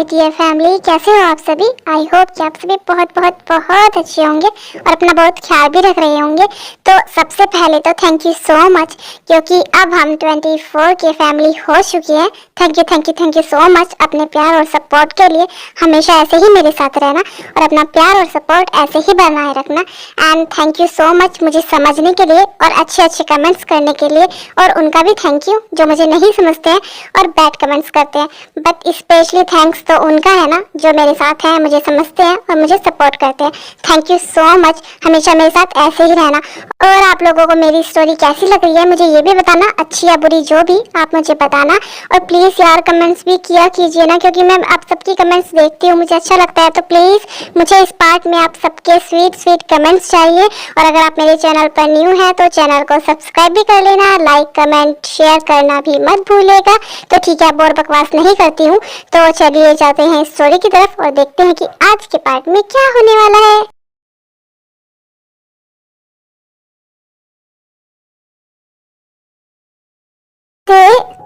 My dear family, कैसे हो आप सभी। आई होप कि आप सभी बहुत बहुत बहुत अच्छे होंगे और अपना बहुत ख्याल भी रख रहे होंगे। तो सबसे पहले तो थैंक यू सो मच, क्योंकि अब हम 24 के फैमिली हो चुकी है। थैंक यू सो मच अपने प्यार और सपोर्ट के लिए। हमेशा ऐसे ही मेरे साथ रहना और अपना प्यार और सपोर्ट ऐसे ही बनाए रखना। And thank you so much मुझे समझने के लिए और अच्छे अच्छे कमेंट्स करने के लिए। और उनका भी थैंक यू जो मुझे नहीं समझते हैं और बैड कमेंट्स करते हैं, बट स्पेशली थैंक्स तो उनका है ना जो मेरे साथ हैं, मुझे समझते हैं और मुझे सपोर्ट करते हैं। थैंक यू सो मच, हमेशा मेरे साथ ऐसे ही रहना। और आप लोगों को मेरी स्टोरी कैसी लग रही है मुझे ये भी बताना, अच्छी या बुरी जो भी आप मुझे बताना। और प्लीज़ यार कमेंट्स भी किया कीजिए ना, क्योंकि मैं आप सबकी कमेंट्स देखती हूँ, मुझे अच्छा लगता है। तो प्लीज़ मुझे इस पार्ट में आप सबके स्वीट स्वीट कमेंट्स चाहिए। और अगर आप मेरे चैनल पर न्यू हैं तो चैनल को सब्सक्राइब भी कर लेना, लाइक कमेंट शेयर करना भी मत भूलिएगा। तो ठीक है, अब और बकवास नहीं करती हूँ, तो चलिए जाते हैं स्टोरी की तरफ और देखते हैं कि आज के पार्ट में क्या होने वाला है।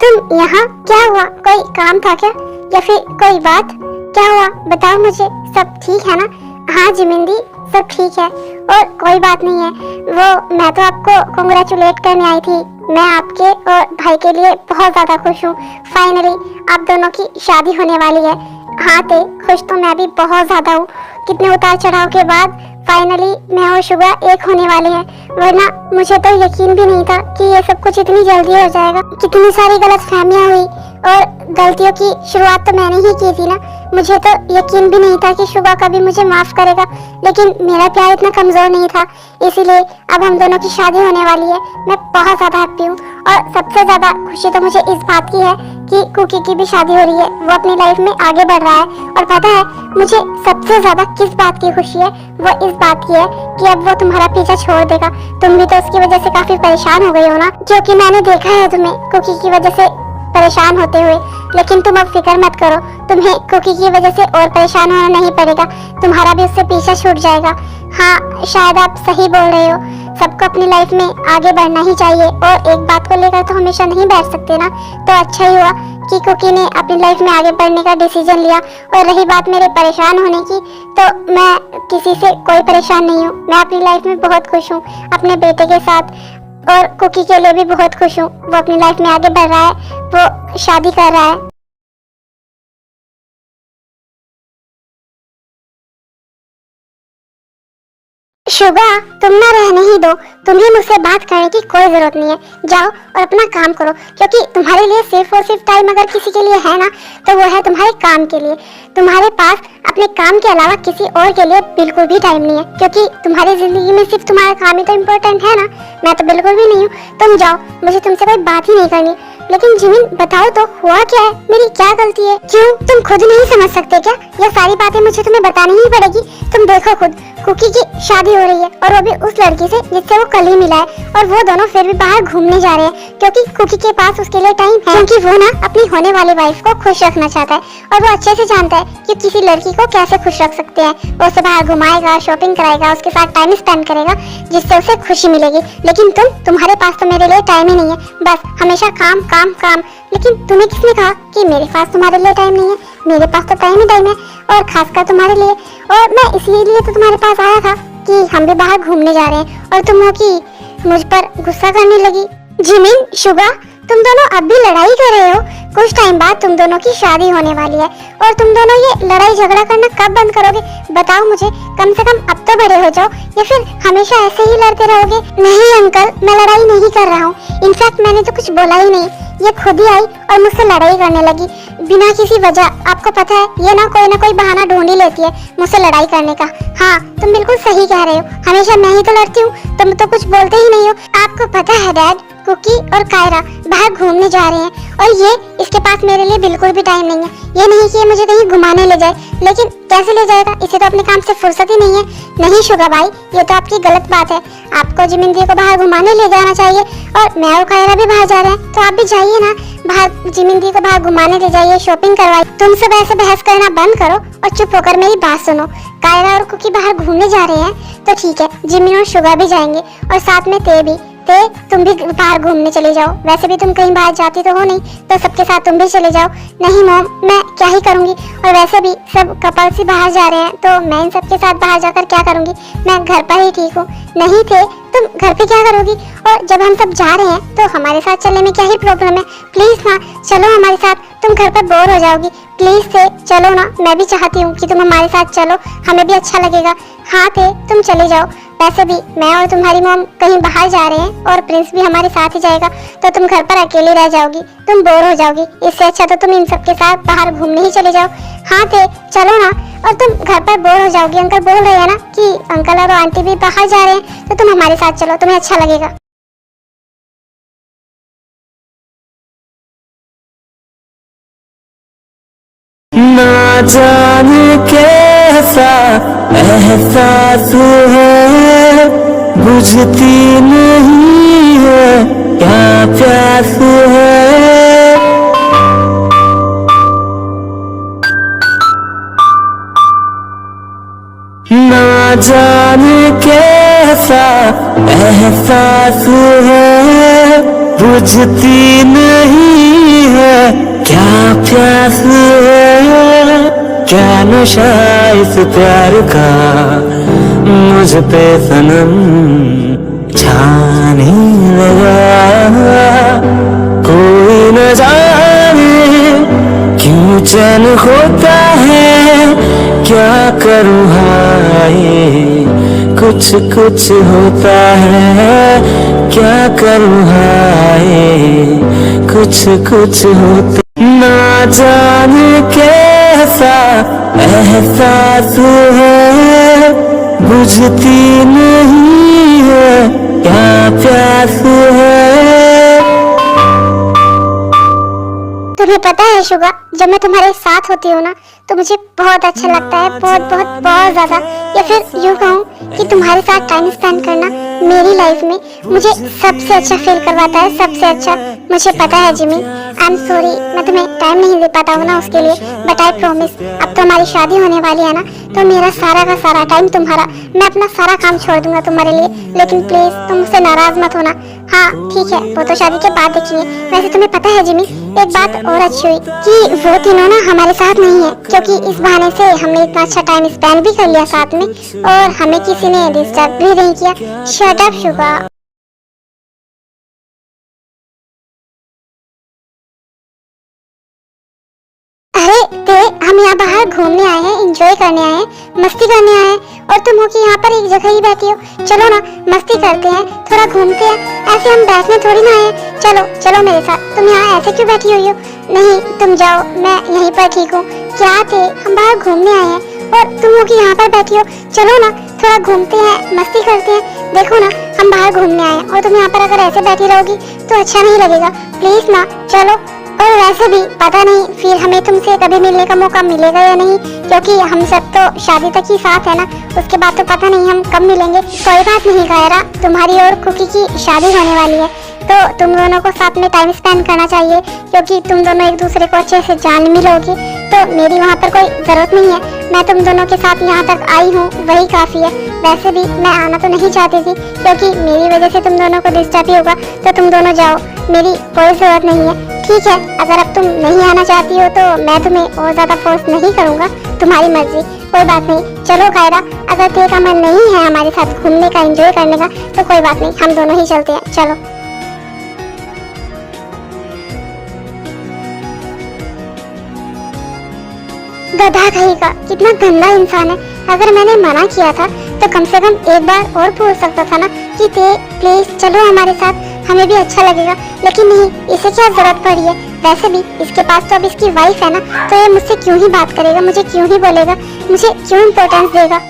तुम यहाँ क्या हुआ, कोई काम था क्या या फिर कोई बात, क्या हुआ बताओ मुझे। सब ठीक है ना। हाँ जिमिंदी सब ठीक है और कोई बात नहीं है। वो मैं तो आपको कांग्रेचुलेट करने आई थी। मैं आपके और भाई के लिए बहुत ज़्यादा खुश हूँ। फाइनली आप दोनों की शादी होने वाली है। हाँ ते खुश तो मैं भी बहुत ज़्यादा हूँ। कितने उतार चढ़ाव के बाद फाइनली मैं और शुगा एक होने वाले हैं, वरना मुझे तो यकीन भी नहीं था कि ये सब कुछ इतनी जल्दी हो जाएगा। कितनी सारी गलतफहमियां हुई और गलतियों की शुरुआत तो मैंने ही की थी ना। मुझे तो यकीन भी नहीं था कि शुगा कभी मुझे माफ करेगा, लेकिन मेरा प्यार इतना कमजोर नहीं था। इसीलिए अब हम दोनों की शादी होने वाली है। मैं बहुत ज्यादा हैप्पी हूँ और सबसे ज्यादा खुशी तो मुझे इस बात की है कि कुकी की भी शादी हो रही है। वो अपनी लाइफ में आगे बढ़ रहा है और पता है मुझे सबसे ज्यादा किस बात की खुशी है, वो इस बात की है कि अब वो तुम्हारा पीछा छोड़ देगा। तुम भी तो उसकी वजह से काफी परेशान हो गई हो ना, जो कि मैंने देखा है तुम्हें कुकी की वजह से परेशान होते हुए। लेकिन तुम अब फिक्र मत करो, तुम्हें कुकी की वजह से और परेशान होना नहीं पड़ेगा। तुम्हारा भी उससे पीछा छूट जाएगा। हाँ शायद आप सही बोल रहे हो, सबको अपनी लाइफ में आगे बढ़ना ही चाहिए और एक बात को लेकर तो हमेशा नहीं बैठ सकते ना। तो अच्छा ही हुआ कि कुकी ने अपनी लाइफ में आगे बढ़ने का डिसीजन लिया। और रही बात मेरे परेशान होने की, तो मैं किसी से कोई परेशान नहीं हूँ। मैं अपनी लाइफ में बहुत खुश हूँ अपने बेटे के साथ, और कुकी के लिए भी बहुत खुश हूँ। वो अपनी लाइफ में आगे बढ़ रहा है, वो शादी कर रहा है। शुगा तुम ना रहने ही दो, तुम्हें मुझसे बात करने की कोई जरूरत नहीं है। जाओ और अपना काम करो, क्योंकि तुम्हारे लिए सिर्फ और सिर्फ टाइम अगर किसी के लिए है ना, तो वो है तुम्हारे काम के लिए। तुम्हारे पास अपने काम के अलावा किसी और के लिए बिल्कुल भी टाइम नहीं है, क्योंकि तुम्हारी जिंदगी में सिर्फ तुम्हारा काम ही तो इम्पोर्टेंट है ना। मैं तो बिल्कुल भी नहीं हूँ। तुम जाओ, मुझे तुमसे कोई बात ही नहीं करनी। लेकिन जिमिन बताओ तो हुआ क्या है, मेरी क्या गलती है। क्यों तुम खुद नहीं समझ सकते क्या? ये सारी बातें मुझे तुम्हें बतानी ही पड़ेगी। तुम देखो खुद, कुकी की शादी हो रही है और वो भी उस लड़की से जिससे वो कल ही मिला है, और वो दोनों फिर भी बाहर घूमने जा रहे हैं, क्योंकि कुकी के पास उसके लिए टाइम है, क्योंकि वो ना अपनी होने वाली वाइफ को खुश रखना चाहता है। और वो अच्छे से जानता है कि किसी लड़की को कैसे खुश रख सकते हैं। वो उसे बाहर घुमाएगा, शॉपिंग कराएगा, उसके साथ टाइम स्पेंड करेगा, जिससे उसे खुशी मिलेगी। लेकिन तुम्हारे पास तो मेरे लिए टाइम ही नहीं है, बस हमेशा काम काम काम। लेकिन तुम्हें किसने कहा कि मेरे पास तुम्हारे लिए टाइम नहीं है? मेरे पास तो टाइम ही टाइम है, और खासकर तुम्हारे लिए। और मैं इसीलिए तो तुम्हारे पास आया था कि हम भी बाहर घूमने जा रहे हैं, और तुम हो कि मुझ पर गुस्सा करने लगी। जिमिन शुगा तुम दोनों अब भी लड़ाई कर रहे हो। कुछ टाइम बाद तुम दोनों की शादी होने वाली है, और तुम दोनों ये लड़ाई झगड़ा करना कब बंद करोगे बताओ मुझे। कम से कम अब तो बड़े हो जाओ, या फिर हमेशा ऐसे ही लड़ते रहोगे। नहीं अंकल, मैं लड़ाई नहीं कर रहा हूँ। इनफैक्ट मैंने तो कुछ बोला ही नहीं। ये खुद ही आई और मुझसे लड़ाई करने लगी बिना किसी वजह। आपको पता है ये ना कोई बहाना ढूंढ ही लेती है मुझसे लड़ाई करने का। हाँ तुम बिल्कुल सही कह रहे हो, हमेशा मैं ही तो लड़ती हूँ, तुम तो कुछ बोलते ही नहीं हो। आपको पता है डैड, कुकी और कायरा बाहर घूमने जा रहे हैं, और ये इसके पास मेरे लिए बिल्कुल भी टाइम नहीं है। ये नहीं कि ये मुझे कहीं घुमाने ले जाए, लेकिन कैसे ले जाएगा, इसे तो अपने काम से फुर्सत ही नहीं है। नहीं शुगा भाई, ये तो आपकी गलत बात है। आपको जिमिंदी को बाहर घुमाने ले जाना चाहिए, और मैं और कायरा भी बाहर जा रहे हैं, तो आप भी जाइए ना बाहर। जिमिंदी को बाहर घुमाने ले जाइए, शॉपिंग करवाइए। तुम सब ऐसे बहस करना बंद करो और चुप होकर मेरी बात सुनो। कायरा और कुकी बाहर घूमने जा रहे हैं तो ठीक है, जिमिन और शुगा भी जाएंगे, और साथ में ते भी। ते तुम भी बाहर घूमने चले जाओ, वैसे भी तुम कहीं बाहर जाती तो हो नहीं, तो सबके साथ तुम भी चले जाओ। नहीं मॉम, मैं क्या ही करूंगी, और वैसे भी सब कपल्स ही बाहर जा रहे हैं तो मैं इन सबके साथ बाहर जाकर क्या करूंगी, मैं घर पर ही ठीक हूँ। नहीं थे, तुम घर पे क्या करोगी, और जब हम सब जा रहे हैं तो हमारे साथ चलने में क्या ही प्रॉब्लम है। प्लीज ना चलो हमारे साथ, तुम घर पर बोर हो जाओगी, प्लीज से चलो ना। मैं भी चाहती हूँ कि तुम हमारे साथ चलो, हमें भी अच्छा लगेगा। हाँ थे, तुम चले जाओ, वैसे भी मैं और तुम्हारी मॉम कहीं बाहर जा रहे हैं और प्रिंस भी हमारे साथ ही जाएगा, तो तुम घर पर अकेले रह जाओगी, तुम बोर हो जाओगी। इससे अच्छा तो तुम इन सबके साथ बाहर घूमने ही चले जाओ। हाँ थे, चलो ना। और तुम घर पर बोर हो जाओगी, अंकल बोल रहे हैं ना कि अंकल और आंटी भी बाहर जा रहे हैं, तो तुम हमारे साथ चलो, तुम्हें अच्छा लगेगा। ना जाने कैसा एहसास है, बुझती नहीं है क्या प्यास है। ना जाने कैसा एहसास है, बुझती नहीं है क्या प्यास है। क्या नशा इस प्यार का मुझ पे सनम छाने लगा। कोई न जाने क्यों चैन होता है, क्या करूँ हाय कुछ कुछ होता है, क्या करूँ हाय कुछ कुछ होता। ना जाने कैसा एहसास है, बुझती नहीं है क्या प्यास है। तुम्हें पता है शुगा, जब मैं तुम्हारे साथ होती हूँ ना तो मुझे बहुत अच्छा लगता है, बहुत बहुत बहुत ज्यादा। या फिर यूँ कहूँ कि तुम्हारे साथ टाइम स्पेंड करना मेरी लाइफ में मुझे सबसे अच्छा फील करवाता है, सबसे अच्छा। मुझे पता है जिमी, आई एम सॉरी, मैं तुम्हें टाइम नहीं दे पाता हूँ ना उसके लिए, बट आई प्रॉमिस अब तो हमारी शादी होने वाली है ना, तो मेरा सारा का सारा टाइम तुम्हारा, मैं अपना सारा काम छोड़ दूंगा तुम्हारे लिए। लेकिन प्लीज तुम मुझसे नाराज मत होना। हाँ ठीक है, वो तो शादी के बाद देखेंगे। वैसे तुम्हें पता है जिमी, एक बात और अच्छी हुई कि वो तीनों ना हमारे साथ नहीं है, क्योंकि इस बहाने से हमने इतना अच्छा टाइम स्पेंड भी कर लिया साथ में, और हमें किसी ने डिस्टर्ब भी नहीं किया। Shut up Suga. अरे ते, हम यहाँ बाहर घूमने आए हैं, एंजॉय करने आए हैं, मस्ती करने आए हैं, और तुम हो कि यहाँ पर एक जगह ही बैठी हो। चलो ना, मस्ती करते हैं, थोड़ा घूमते हैं, ऐसे हम बैठने थोड़ी ना आए हैं। चलो चलो मेरे साथ। तुम यहाँ ऐसे क्यों बैठी हुई हो? नहीं तुम जाओ, मैं यहीं पर ठीक हूँ। क्या थे, हम बाहर घूमने आए हैं और तुम हो कि यहाँ पर बैठी हो। चलो ना, थोड़ा घूमते हैं, मस्ती करते हैं। देखो ना, हम बाहर घूमने आए हैं और तुम यहाँ पर अगर ऐसे बैठी रहोगी तो अच्छा नहीं लगेगा। प्लीज ना चलो। और वैसे भी पता नहीं फिर हमें तुमसे कभी मिलने का मौका मिलेगा या नहीं, क्योंकि हम सब तो शादी तक ही साथ है ना, उसके बाद तो पता नहीं हम कब मिलेंगे। कोई बात नहीं कायरा, तुम्हारी और कुकी की शादी होने वाली है, तो तुम दोनों को साथ में टाइम स्पेंड करना चाहिए, क्योंकि तुम दोनों एक दूसरे को अच्छे से जान भी लोगी। तो मेरी वहाँ पर कोई जरूरत नहीं है, मैं तुम दोनों के साथ यहाँ तक आई हूँ वही काफी है। वैसे भी मैं आना तो नहीं चाहती थी, क्योंकि मेरी वजह से तुम दोनों को डिस्टर्ब ही होगा, तो तुम दोनों जाओ, मेरी कोई जरूरत नहीं है। ठीक है, अगर अब तुम नहीं आना चाहती हो तो मैं तुम्हें और ज्यादा फोर्स नहीं करूँगा, तुम्हारी मर्जी, कोई बात नहीं। चलो कायरा, अगर तेरे का मन नहीं है हमारे साथ घूमने का, एंजॉय करने का, तो कोई बात नहीं, हम दोनों ही चलते हैं। चलो। गधा कहीं का, कितना गंदा इंसान है। अगर मैंने मना किया था तो कम से कम एक बार और पूछ सकता था ना कि ते प्लीज चलो हमारे साथ, हमें भी अच्छा लगेगा। लेकिन नहीं, इसे क्या जरूरत पड़ी है? वैसे भी इसके पास तो अब इसकी वाइफ है ना, तो ये मुझसे क्यों ही बात करेगा, मुझे क्यों ही बोलेगा, मुझे क्यों इम्पोर्टेंस देगा।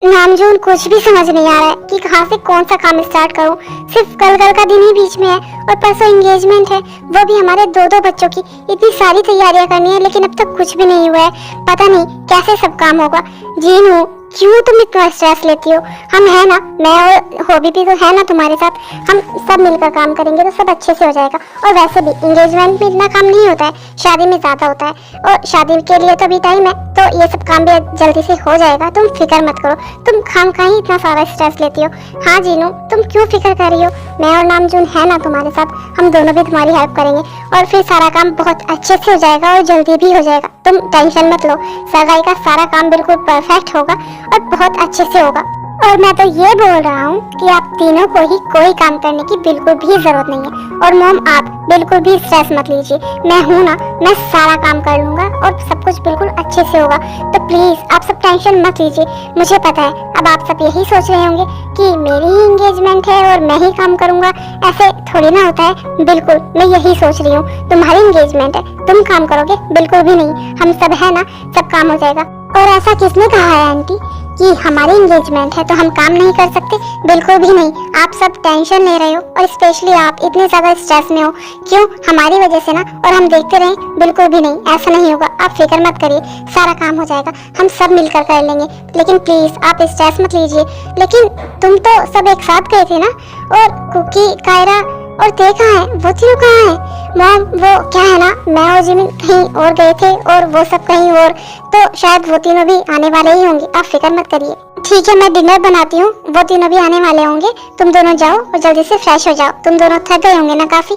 नामजून कुछ भी समझ नहीं आ रहा है कि कहाँ से कौन सा काम स्टार्ट करूँ। सिर्फ कल का दिन ही बीच में है और परसों एंगेजमेंट है, वो भी हमारे दो बच्चों की। इतनी सारी तैयारियां करनी है, लेकिन अब तक कुछ भी नहीं हुआ है। पता नहीं कैसे सब काम होगा। जीनू क्यों तुम इतना स्ट्रेस लेती हो? हम है ना, मैं और हॉबी भी तो है ना तुम्हारे साथ। हम सब मिलकर काम करेंगे तो सब अच्छे से हो जाएगा। और वैसे भी एंगेजमेंट में इतना काम नहीं होता है, शादी में ज्यादा होता है। और शादी के लिए तो अभी टाइम है, तो ये सब काम भी जल्दी से हो जाएगा। तुम फिक्र मत करो। तुम खामखा ही इतना सारा स्ट्रेस लेती हो। हाँ जीनू, तुम क्यों फिक्र कर रही हो? मैं और नामजून है ना तुम्हारे साथ, हम दोनों भी तुम्हारी हेल्प करेंगे और फिर सारा काम बहुत अच्छे से हो जाएगा और जल्दी भी हो जाएगा। तुम टेंशन मत लो, सगाई का सारा काम बिल्कुल परफेक्ट होगा और बहुत अच्छे से होगा। और मैं तो ये बोल रहा हूँ कि आप तीनों को ही कोई काम करने की बिल्कुल भी जरूरत नहीं है। और मॉम, आप बिल्कुल भी स्ट्रेस मत लीजिए, मैं हूँ ना, मैं सारा काम कर लूंगा और सब कुछ बिल्कुल अच्छे से होगा। तो प्लीज आप सब टेंशन मत लीजिए। मुझे पता है अब आप सब यही सोच रहे होंगे कि मेरी ही एंगेजमेंट है और मैं ही काम करूंगा, ऐसे थोड़ी ना होता है। बिल्कुल मैं यही सोच रही हूँ, तुम्हारी एंगेजमेंट है, तुम काम करोगे? बिल्कुल भी नहीं, हम सब है ना, सब काम हो जाएगा। और ऐसा किसने कहा है आंटी कि हमारी एंगेजमेंट है तो हम काम नहीं कर सकते? बिल्कुल भी नहीं। आप सब टेंशन ले रहे हो और स्पेशली आप इतने ज्यादा स्ट्रेस में हो। क्यों? हमारी वजह से ना, और हम देखते रहें? बिल्कुल भी नहीं, ऐसा नहीं होगा। आप फिक्र मत करिए, सारा काम हो जाएगा, हम सब मिलकर कर लेंगे। लेकिन प्लीज आप स्ट्रेस मत लीजिए। लेकिन तुम तो सब एक साथ गए थे ना? और कुकी, कायरा और ते कहाँ है? वो तीनों कहाँ है? मॉम, वो क्या है ना, मैं और जिमिन कहीं और गए थे और वो सब कहीं और, तो शायद वो तीनों भी आने वाले ही होंगे। आप फिक्र मत करिए। ठीक है, मैं डिनर बनाती हूँ, वो तीनों भी आने वाले होंगे। तुम दोनों जाओ और जल्दी से फ्रेश हो जाओ। तुम दोनों थक गए होंगे ना काफी।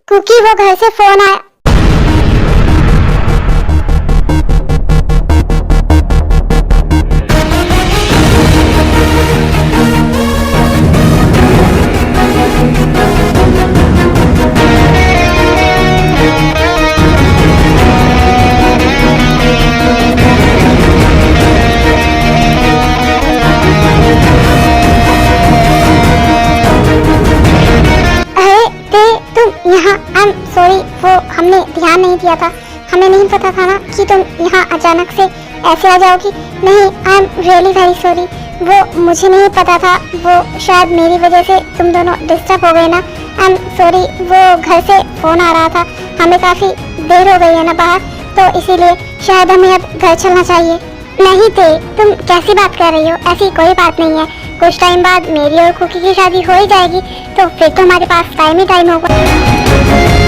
कुकी, वो घर से फोन आया। यहाँ, आई एम सॉरी, वो हमने ध्यान नहीं दिया था। हमें नहीं पता था ना कि तुम यहाँ अचानक से ऐसे आ जाओगी। नहीं, I am really very sorry. वो मुझे नहीं पता था, वो शायद मेरी वजह से तुम दोनों डिस्टर्ब हो गए ना। आई एम सॉरी, वो घर से फोन आ रहा था, हमें काफी देर हो गई है ना बाहर, तो इसीलिए शायद हमें अब घर चलना चाहिए। नहीं थे, तुम कैसी बात कर रही हो? ऐसी कोई बात नहीं है। कुछ टाइम बाद मेरी और कुकी की शादी हो ही जाएगी, तो फिर तो हमारे पास टाइम ही टाइम होगा।